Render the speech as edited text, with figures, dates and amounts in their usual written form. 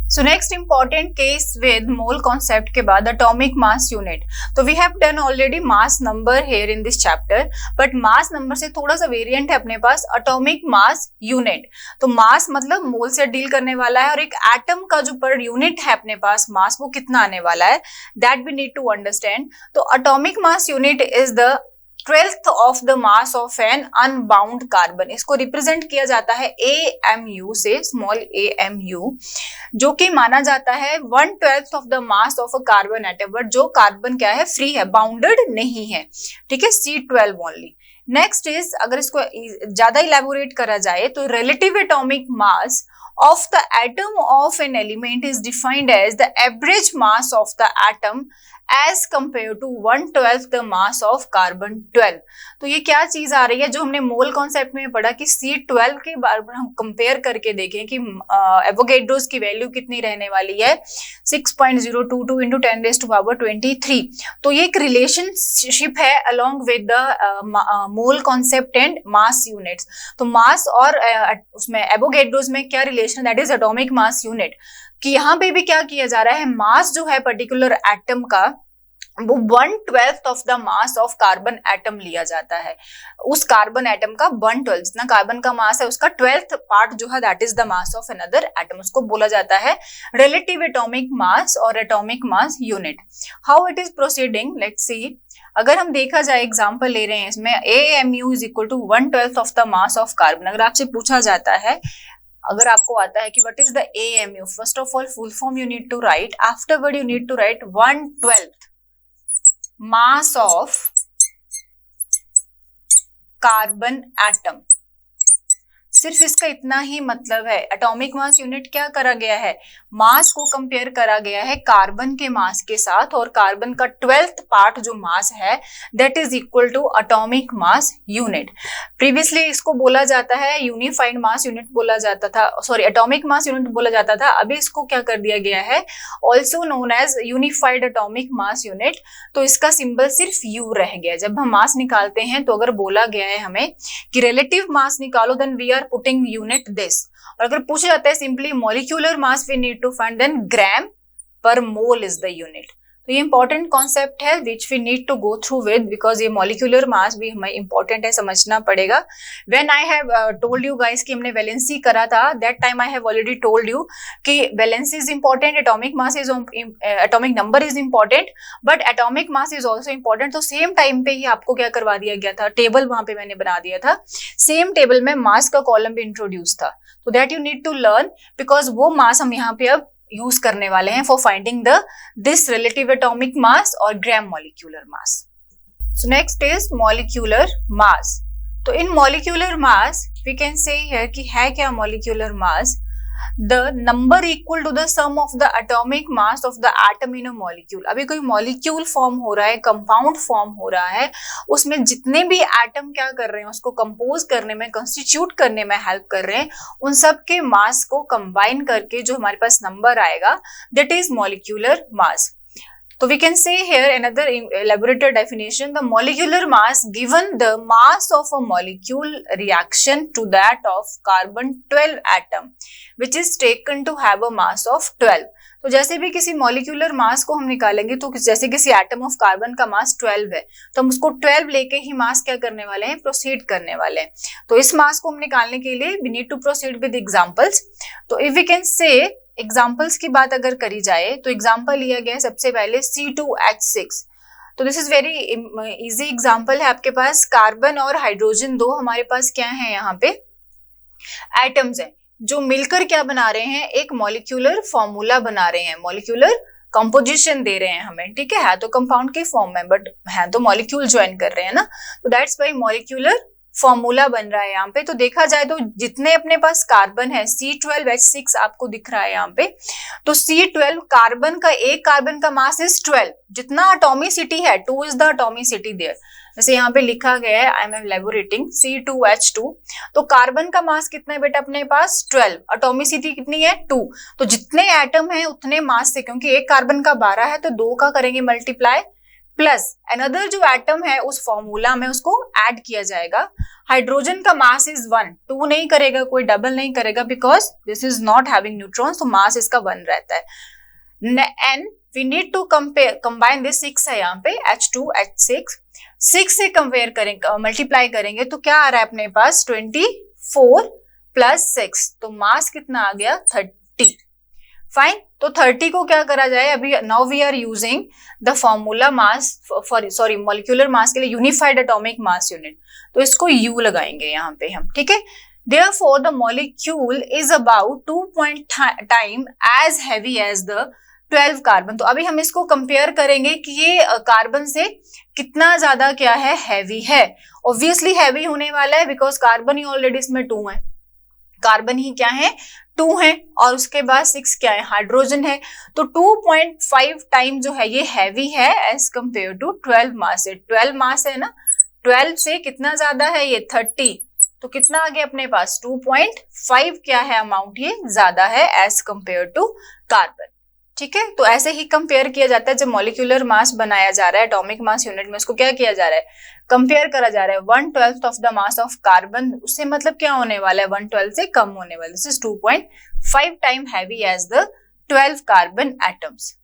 So next important case with mole concept के बाद atomic mass unit. तो we have done already mass number here in this chapter, but mass number से थोड़ा सा variant है अपने पास एटॉमिक मास यूनिट. तो मास मतलब मोल से डील करने वाला है और एक एटम का जो पर यूनिट है अपने पास मास वो कितना आने वाला है, that we need to understand. तो atomic mass unit is the 12th of the mass of an unbound carbon. इसको रिप्रेजेंट किया जाता है AMU से, स्मॉल AMU, जो कि माना जाता है 1/12 of the mass of a carbon atom. But जो कार्बन क्या है, फ्री है, बाउंडेड नहीं है, ठीक है, C12 ओनली. नेक्स्ट इज, अगर इसको ज्यादा इलेबोरेट करा जाए तो relative atomic mass of the atom of an element is defined as the average mass of the atom as compared to 1/12 the mass of carbon 12. तो ये क्या चीज आ रही है जो हमने मोल कॉन्सेप्ट में पढ़ा कि C12 के बारे में हम कंपेयर करके देखें कि एवोगैड्रोस की वैल्यू कितनी रहने वाली है, 6.022 into 10⁻23. तो ये एक रिलेशनशिप है along with the mole concept and mass units. तो मास और उसमें एवोगैड्रोस में क्या relation, that is atomic mass unit. कि यहाँ पे भी क्या किया जा रहा है, मास जो है पर्टिकुलर एटम का वो 1/12 of the mass of carbon atom लिया जाता है. उस कार्बन एटम का 1/12, जितना कार्बन का मास है उसका 12th पार्ट जो है that is the mass of another atom. उसको बोला जाता है रिलेटिव एटॉमिक मास और atomic mass unit. How it is proceeding, let's see. अगर हम देखा जाए, एग्जांपल ले रहे हैं इसमें, AMU is equal to 1/12 of the mass of carbon. अगर आपसे पूछा जाता है, अगर आपको आता है कि what is the AMU, first of all full form you need to write, afterward you need to write 1/12 mass of carbon atom. सिर्फ इसका इतना ही मतलब है. एटॉमिक मास यूनिट क्या करा गया है, मास को कंपेयर करा गया है कार्बन के मास के साथ, और कार्बन का 12th पार्ट जो मास है that is equal to atomic mass unit. Previously इसको बोला जाता है यूनिफाइड मास यूनिट बोला जाता था, सॉरी एटॉमिक मास यूनिट बोला जाता था. अभी इसको क्या कर दिया गया है, also known as unified atomic mass unit. तो इसका सिंबल सिर्फ U रह गया. जब हम मास निकालते हैं तो अगर बोला गया है हमें कि रिलेटिव मास निकालो, then we are putting unit this. और अगर पूछा जाता है simply molecular mass we need to find, then gram per mole is the unit. तो ये इंपॉर्टेंट कॉन्सेप्ट है which we need to go through with, because ये मॉलिक्यूलर मास भी हमें इंपॉर्टेंट है, समझना पड़ेगा. When I have told you guys कि हमने वैलेंसी करा था, that time I have already told you कि valency is important, atomic mass is atomic number is important, but atomic mass is also important. तो same time पे ही आपको क्या करवा दिया गया था, टेबल वहां पे मैंने बना दिया था, सेम टेबल में मास का कॉलम भी इंट्रोड्यूस था. तो that you need to learn, because वो मास हम यहाँ पे अब यूज करने वाले हैं for finding the this relative atomic mass और gram molecular mass. So next is molecular mass. तो in molecular mass we can say here कि है क्या molecular mass, the number equal to the sum of the atomic mass of the atom in a molecule. अभी कोई molecule form हो रहा है, compound form हो रहा है, उसमें जितने भी एटम क्या कर रहे हैं, उसको कंपोज करने में, कंस्टिट्यूट करने में हेल्प कर रहे हैं, उन सब के मास को कंबाइन करके जो हमारे पास नंबर आएगा that is molecular mass. So we can say here another elaborated definition, the molecular mass given the mass of a molecule reaction to that of carbon 12 atom which is taken to have a mass of 12. तो जैसे भी किसी molecular mass को हम निकालेंगे, तो जैसे किसी एटम ऑफ कार्बन का मास 12 है, तो हम उसको 12 लेके ही मास क्या करने वाले हैं, प्रोसीड करने वाले हैं. तो इस मास को हम निकालने के लिए we need to proceed with examples. तो if we can say examples की बात अगर करी जाए तो एग्जाम्पल लिया गया है सबसे पहले C2H6. तो this is very easy example है. आपके पास कार्बन और हाइड्रोजन दो हमारे पास क्या है, यहाँ पे एटम्स हैं जो मिलकर क्या बना रहे हैं, एक मॉलिक्यूलर फॉर्मूला बना रहे हैं, मॉलिक्यूलर कंपोजिशन दे रहे हैं हमें. ठीक है तो कंपाउंड के फॉर्म में, बट है तो मॉलिक्यूल ज्वाइन कर रहे हैं ना, तो दैट्स वाई मॉलिक्यूलर फॉर्मूला बन रहा है यहाँ पे. तो देखा जाए तो जितने अपने पास कार्बन है, C12H6 आपको दिख रहा है यहाँ पे, तो C12 कार्बन का, एक कार्बन का मास इज 12, जितना एटॉमिसिटी है 2 इज द एटॉमिसिटी देयर. जैसे यहाँ पे लिखा गया है, आई एम एलैबोरेटिंग C2H2. तो कार्बन का मास कितना है बेटा अपने पास 12, एटॉमिसिटी कितनी है 2. तो जितने एटम है उतने मास से, क्योंकि एक कार्बन का 12 है तो 2 का करेंगे मल्टीप्लाई, प्लस अनदर जो एटम है उस फॉर्मूला में उसको ऐड किया जाएगा। हाइड्रोजन का मास इज 1, 2 नहीं करेगा, कोई डबल नहीं करेगा, because this is not having neutrons, तो मास इसका 1 रहता है। And we need to combine this 6 है यहाँ पे H2 H6, 6 से कंपेयर करेंगे, मल्टीप्लाई करेंगे तो क्या आ रहा है अपने पास 24 प्लस 6, तो मास कितना आ गया 30। फाइन, तो 30 को क्या करा जाए अभी, now we are using the formula mass sorry molecular mass के लिए यूनिफाइड एटॉमिक मास यूनिट, तो इसको U लगाएंगे यहाँ पे हम, ठीक है। Therefore the molecule is about 2 times as heavy as the 12 carbon. तो अभी हम इसको कंपेयर करेंगे कि ये कार्बन से कितना ज्यादा क्या है, हैवी है। ऑब्वियसली हैवी होने वाला है बिकॉज कार्बन ही ऑलरेडी इसमें 2 है, कार्बन ही क्या है 2 है, और उसके बाद 6 क्या है, हाइड्रोजन है, तो 2.5 टाइम जो है ये हैवी है एज कंपेयर टू 12 मास से। 12 मास है ना, 12 से कितना ज्यादा है ये 30, तो कितना आ गया अपने पास 2.5 क्या है अमाउंट, ये ज्यादा है एज कंपेयर टू कार्बन, ठीक है। तो ऐसे ही कंपेयर किया जाता है जब मॉलिक्यूलर मास बनाया जा रहा है एटॉमिक मास यूनिट में, उसको क्या किया जा रहा है, कंपेयर करा जा रहा है 1/12 of the mass of carbon, उससे मतलब क्या होने वाला है 1/12 से कम होने वाला है, this is 2.5 time heavy as the 12 carbon atoms.